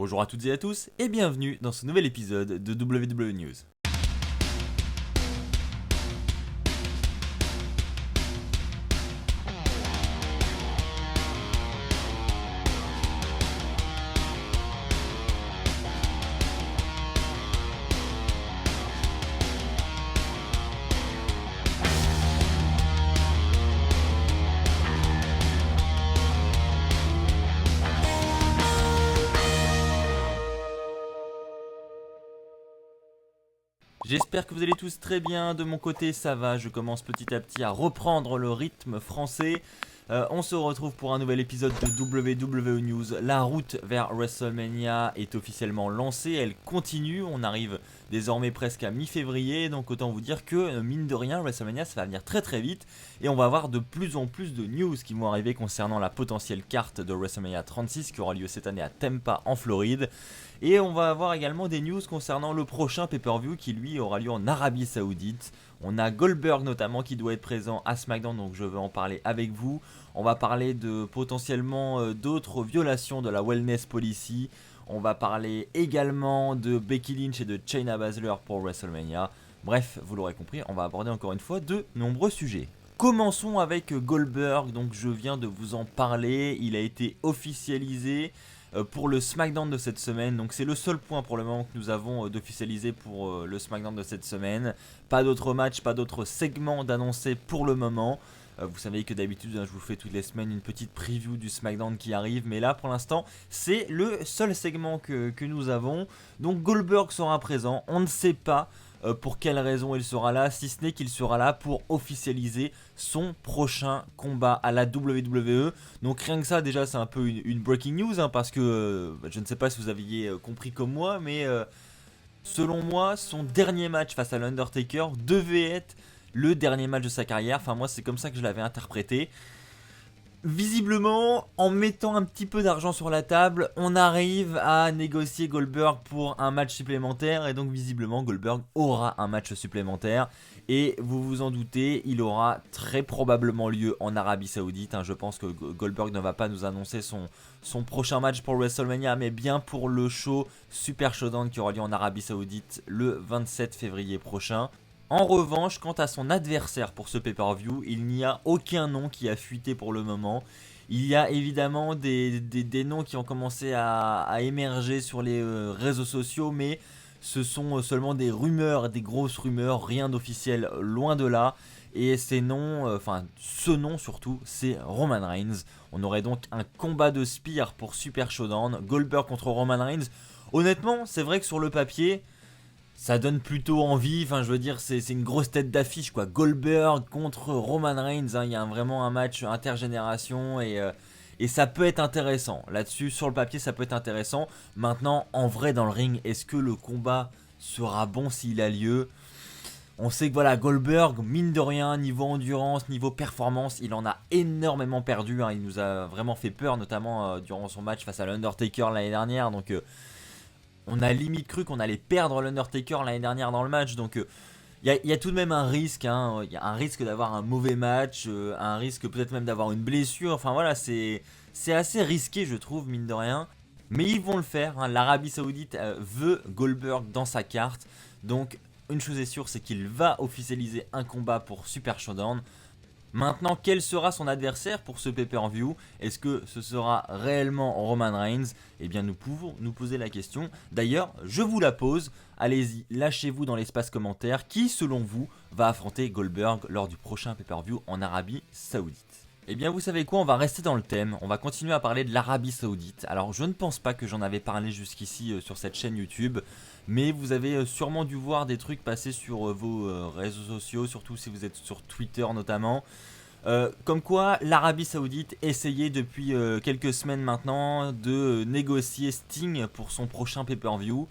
Bonjour à toutes et à tous et bienvenue dans ce nouvel épisode de WWE News. J'espère que vous allez tous très bien, de mon côté ça va, je commence petit à petit à reprendre le rythme français. On se retrouve pour un nouvel épisode de WWE News. La route vers WrestleMania est officiellement lancée, elle continue, on arrive désormais presque à mi-février, donc autant vous dire que mine de rien WrestleMania ça va venir très très vite et on va avoir de plus en plus de news qui vont arriver concernant la potentielle carte de WrestleMania 36 qui aura lieu cette année à Tampa en Floride. Et on va avoir également des news concernant le prochain pay-per-view qui lui aura lieu en Arabie Saoudite. On a Goldberg notamment qui doit être présent à SmackDown, donc je vais en parler avec vous. On va parler de potentiellement d'autres violations de la Wellness Policy. On va parler également de Becky Lynch et de Shayna Baszler pour WrestleMania. Bref, vous l'aurez compris, on va aborder encore une fois de nombreux sujets. Commençons avec Goldberg, donc je viens de vous en parler, il a été officialisé pour le SmackDown de cette semaine, donc c'est le seul point pour le moment que nous avons d'officialisé pour le SmackDown de cette semaine. Pas d'autres matchs, pas d'autres segments d'annoncer pour le moment. Vous savez que d'habitude je vous fais toutes les semaines une petite preview du SmackDown qui arrive, mais là pour l'instant c'est le seul segment que nous avons. Donc Goldberg sera présent, on ne sait pas pour quelle raison il sera là, si ce n'est qu'il sera là pour officialiser son prochain combat à la WWE. Donc rien que ça déjà c'est un peu une breaking news hein, parce que je ne sais pas si vous aviez compris comme moi, mais selon moi son dernier match face à l'Undertaker devait être le dernier match de sa carrière. Enfin moi c'est comme ça que je l'avais interprété. Visiblement, en mettant un petit peu d'argent sur la table, on arrive à négocier Goldberg pour un match supplémentaire. Et donc visiblement, Goldberg aura un match supplémentaire. Et vous vous en doutez, il aura très probablement lieu en Arabie Saoudite. Je pense que Goldberg ne va pas nous annoncer son prochain match pour WrestleMania, mais bien pour le show Super Showdown qui aura lieu en Arabie Saoudite le 27 février prochain. En revanche, quant à son adversaire pour ce pay-per-view, il n'y a aucun nom qui a fuité pour le moment. Il y a évidemment des noms qui ont commencé à émerger sur les réseaux sociaux, mais ce sont seulement des rumeurs, des grosses rumeurs, rien d'officiel, loin de là. Et ces noms, ce nom surtout, c'est Roman Reigns. On aurait donc un combat de Spear pour Super Showdown, Goldberg contre Roman Reigns. Honnêtement, c'est vrai que sur le papier, ça donne plutôt envie, je veux dire, c'est une grosse tête d'affiche quoi. Goldberg contre Roman Reigns, il y a vraiment un match intergénération et ça peut être intéressant. Là-dessus, sur le papier, ça peut être intéressant. Maintenant, en vrai, dans le ring, est-ce que le combat sera bon s'il a lieu ? On sait que voilà, Goldberg, mine de rien, niveau endurance, niveau performance, il en a énormément perdu. Il nous a vraiment fait peur, notamment durant son match face à l'Undertaker l'année dernière. Donc on a limite cru qu'on allait perdre l'Undertaker l'année dernière dans le match, donc il y a tout de même un risque, il y a un risque d'avoir un mauvais match, un risque peut-être même d'avoir une blessure, enfin voilà, c'est assez risqué je trouve, mine de rien, mais ils vont le faire, l'Arabie Saoudite veut Goldberg dans sa carte, donc une chose est sûre, c'est qu'il va officialiser un combat pour Super Showdown. Maintenant, quel sera son adversaire pour ce pay-per-view ? Est-ce que ce sera réellement Roman Reigns ? Eh bien, nous pouvons nous poser la question. D'ailleurs, je vous la pose. Allez-y, lâchez-vous dans l'espace commentaire. Qui, selon vous, va affronter Goldberg lors du prochain pay-per-view en Arabie Saoudite ? Eh bien, vous savez quoi ? On va rester dans le thème. On va continuer à parler de l'Arabie Saoudite. Alors, je ne pense pas que j'en avais parlé jusqu'ici sur cette chaîne YouTube. Mais vous avez sûrement dû voir des trucs passer sur vos réseaux sociaux, surtout si vous êtes sur Twitter notamment. Comme quoi l'Arabie Saoudite essayait depuis quelques semaines maintenant de négocier Sting pour son prochain pay-per-view.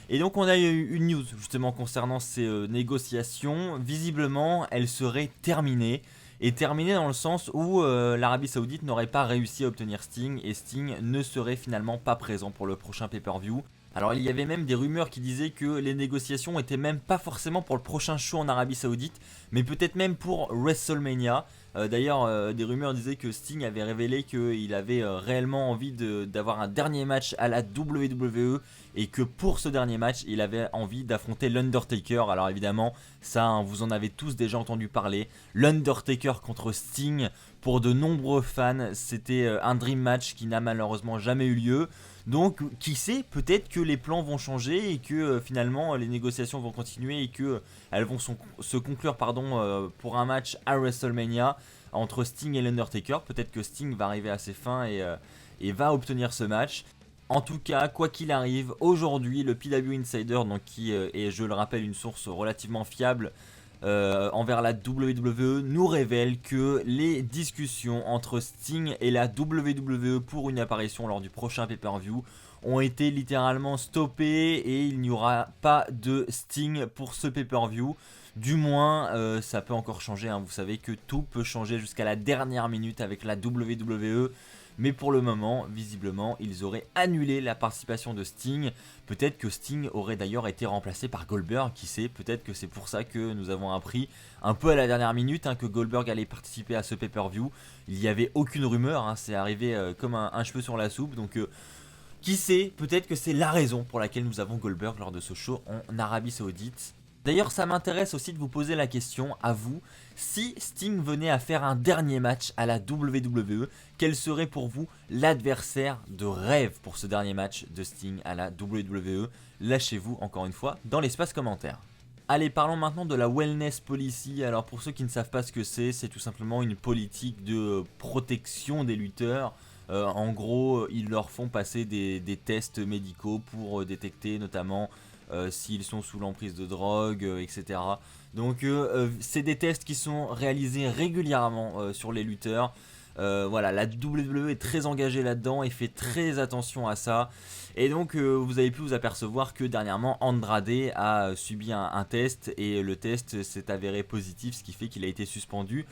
Et donc on a eu une news justement concernant ces négociations. Visiblement elles seraient terminées. Et terminées dans le sens où l'Arabie Saoudite n'aurait pas réussi à obtenir Sting. Et Sting ne serait finalement pas présent pour le prochain pay-per-view. Alors il y avait même des rumeurs qui disaient que les négociations étaient même pas forcément pour le prochain show en Arabie Saoudite, mais peut-être même pour WrestleMania. D'ailleurs, des rumeurs disaient que Sting avait révélé qu'il avait réellement envie d'avoir un dernier match à la WWE et que pour ce dernier match, il avait envie d'affronter l'Undertaker. Alors évidemment, ça, hein, vous en avez tous déjà entendu parler. L'Undertaker contre Sting, pour de nombreux fans, c'était un dream match qui n'a malheureusement jamais eu lieu. Donc, qui sait, peut-être que les plans vont changer et que finalement les négociations vont continuer et que elles vont se conclure pour un match à WrestleMania entre Sting et l'Undertaker. Peut-être que Sting va arriver à ses fins et va obtenir ce match. En tout cas, quoi qu'il arrive, aujourd'hui, le PW Insider, donc qui est, je le rappelle, une source relativement fiable envers la WWE, nous révèle que les discussions entre Sting et la WWE pour une apparition lors du prochain pay-per-view ont été littéralement stoppées et il n'y aura pas de Sting pour ce pay-per-view. Du moins, ça peut encore changer, hein. Vous savez que tout peut changer jusqu'à la dernière minute avec la WWE. Mais pour le moment, visiblement, ils auraient annulé la participation de Sting. Peut-être que Sting aurait d'ailleurs été remplacé par Goldberg, qui sait. Peut-être que c'est pour ça que nous avons appris un peu à la dernière minute que Goldberg allait participer à ce pay-per-view. Il n'y avait aucune rumeur, hein, c'est arrivé comme un cheveu sur la soupe. Donc qui sait, peut-être que c'est la raison pour laquelle nous avons Goldberg lors de ce show en Arabie Saoudite. D'ailleurs, ça m'intéresse aussi de vous poser la question, à vous, si Sting venait à faire un dernier match à la WWE, quel serait pour vous l'adversaire de rêve pour ce dernier match de Sting à la WWE? Lâchez-vous encore une fois dans l'espace commentaire. Allez, parlons maintenant de la Wellness Policy. Alors pour ceux qui ne savent pas ce que c'est tout simplement une politique de protection des lutteurs. En gros, ils leur font passer des tests médicaux pour détecter notamment s'ils sont sous l'emprise de drogue, etc. Donc c'est des tests qui sont réalisés régulièrement sur les lutteurs. Voilà, la WWE est très engagée là-dedans et fait très attention à ça. Et donc vous avez pu vous apercevoir que dernièrement Andrade a subi un test et le test s'est avéré positif, ce qui fait qu'il a été suspendu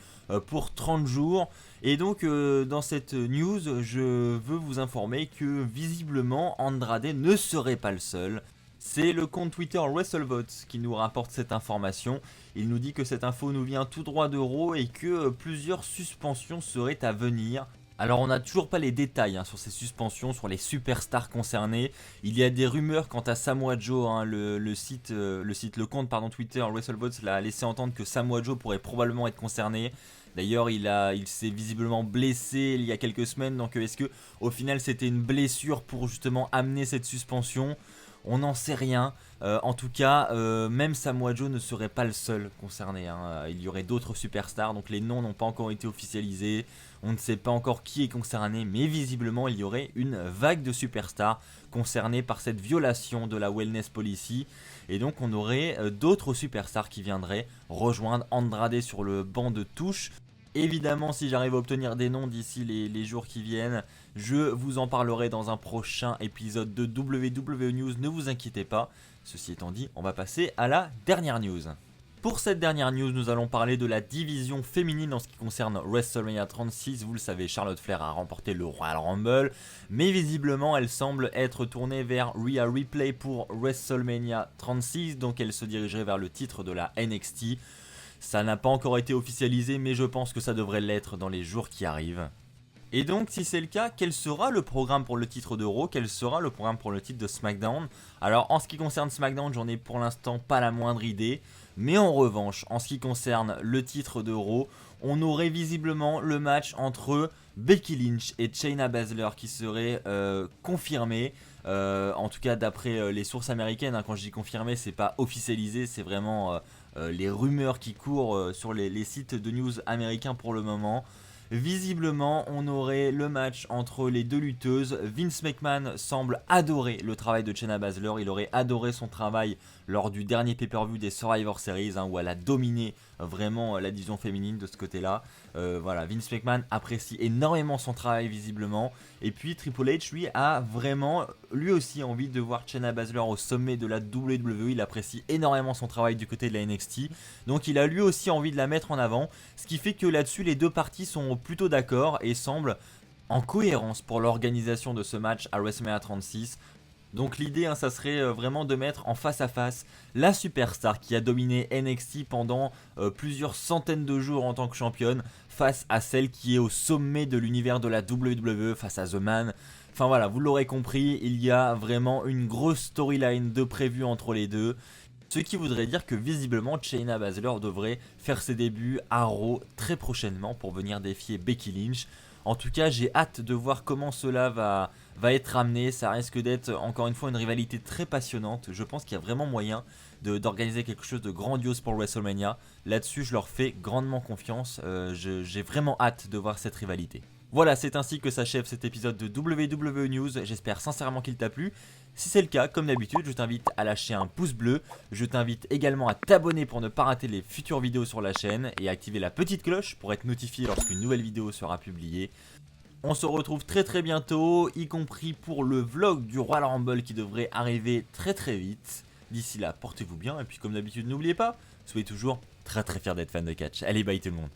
pour 30 jours. Et donc dans cette news, je veux vous informer que visiblement Andrade ne serait pas le seul. C'est le compte Twitter WrestleVotes qui nous rapporte cette information. Il nous dit que cette info nous vient tout droit de Raw et que plusieurs suspensions seraient à venir. Alors on n'a toujours pas les détails sur ces suspensions, sur les superstars concernés. Il y a des rumeurs quant à Samoa Joe, le compte Twitter WrestleVotes l'a laissé entendre que Samoa Joe pourrait probablement être concerné. D'ailleurs il s'est visiblement blessé il y a quelques semaines, donc est-ce que au final c'était une blessure pour justement amener cette suspension ? On n'en sait rien. En tout cas, même Samoa Joe ne serait pas le seul concerné. Il y aurait d'autres superstars, donc les noms n'ont pas encore été officialisés. On ne sait pas encore qui est concerné, mais visiblement il y aurait une vague de superstars concernés par cette violation de la Wellness Policy. Et donc on aurait d'autres superstars qui viendraient rejoindre Andrade sur le banc de touche. Évidemment, si j'arrive à obtenir des noms d'ici les jours qui viennent, je vous en parlerai dans un prochain épisode de WWE News, ne vous inquiétez pas. Ceci étant dit, on va passer à la dernière news. Pour cette dernière news, nous allons parler de la division féminine en ce qui concerne WrestleMania 36. Vous le savez, Charlotte Flair a remporté le Royal Rumble, mais visiblement elle semble être tournée vers Rhea Ripley pour WrestleMania 36, donc elle se dirigerait vers le titre de la NXT. Ça n'a pas encore été officialisé, mais je pense que ça devrait l'être dans les jours qui arrivent. Et donc, si c'est le cas, quel sera le programme pour le titre de Raw? Quel sera le programme pour le titre de SmackDown? Alors, en ce qui concerne SmackDown, j'en ai pour l'instant pas la moindre idée. Mais en revanche, en ce qui concerne le titre de Raw, on aurait visiblement le match entre Becky Lynch et Shayna Baszler qui serait confirmé. En tout cas, d'après les sources américaines, quand je dis confirmé, c'est pas officialisé, c'est vraiment les rumeurs qui courent sur les sites de news américains pour le moment. Visiblement, on aurait le match entre les deux lutteuses. Vince McMahon semble adorer le travail de Shayna Baszler. Il aurait adoré son travail lors du dernier pay-per-view des Survivor Series, où elle a dominé vraiment la division féminine de ce côté-là. Voilà, Vince McMahon apprécie énormément son travail visiblement. Et puis Triple H, lui, a vraiment, lui aussi, envie de voir Shayna Baszler au sommet de la WWE. Il apprécie énormément son travail du côté de la NXT. Donc il a lui aussi envie de la mettre en avant. Ce qui fait que là-dessus, les deux parties sont plutôt d'accord et semblent en cohérence pour l'organisation de ce match à WrestleMania 36. Donc l'idée, hein, ça serait vraiment de mettre en face à face la superstar qui a dominé NXT pendant plusieurs centaines de jours en tant que championne, face à celle qui est au sommet de l'univers de la WWE, face à The Man. Enfin voilà, vous l'aurez compris, il y a vraiment une grosse storyline de prévu entre les deux. Ce qui voudrait dire que visiblement Shayna Baszler devrait faire ses débuts à Raw très prochainement pour venir défier Becky Lynch. En tout cas, j'ai hâte de voir comment cela va être amené. Ça risque d'être encore une fois une rivalité très passionnante. Je pense qu'il y a vraiment moyen d'organiser quelque chose de grandiose pour WrestleMania. Là-dessus, je leur fais grandement confiance. J'ai vraiment hâte de voir cette rivalité. Voilà, c'est ainsi que s'achève cet épisode de WWE News, j'espère sincèrement qu'il t'a plu. Si c'est le cas, comme d'habitude, je t'invite à lâcher un pouce bleu, je t'invite également à t'abonner pour ne pas rater les futures vidéos sur la chaîne et à activer la petite cloche pour être notifié lorsqu'une nouvelle vidéo sera publiée. On se retrouve très bientôt, y compris pour le vlog du Royal Rumble qui devrait arriver très vite. D'ici là, portez-vous bien et puis comme d'habitude, n'oubliez pas, soyez toujours très fiers d'être fan de catch. Allez, bye tout le monde.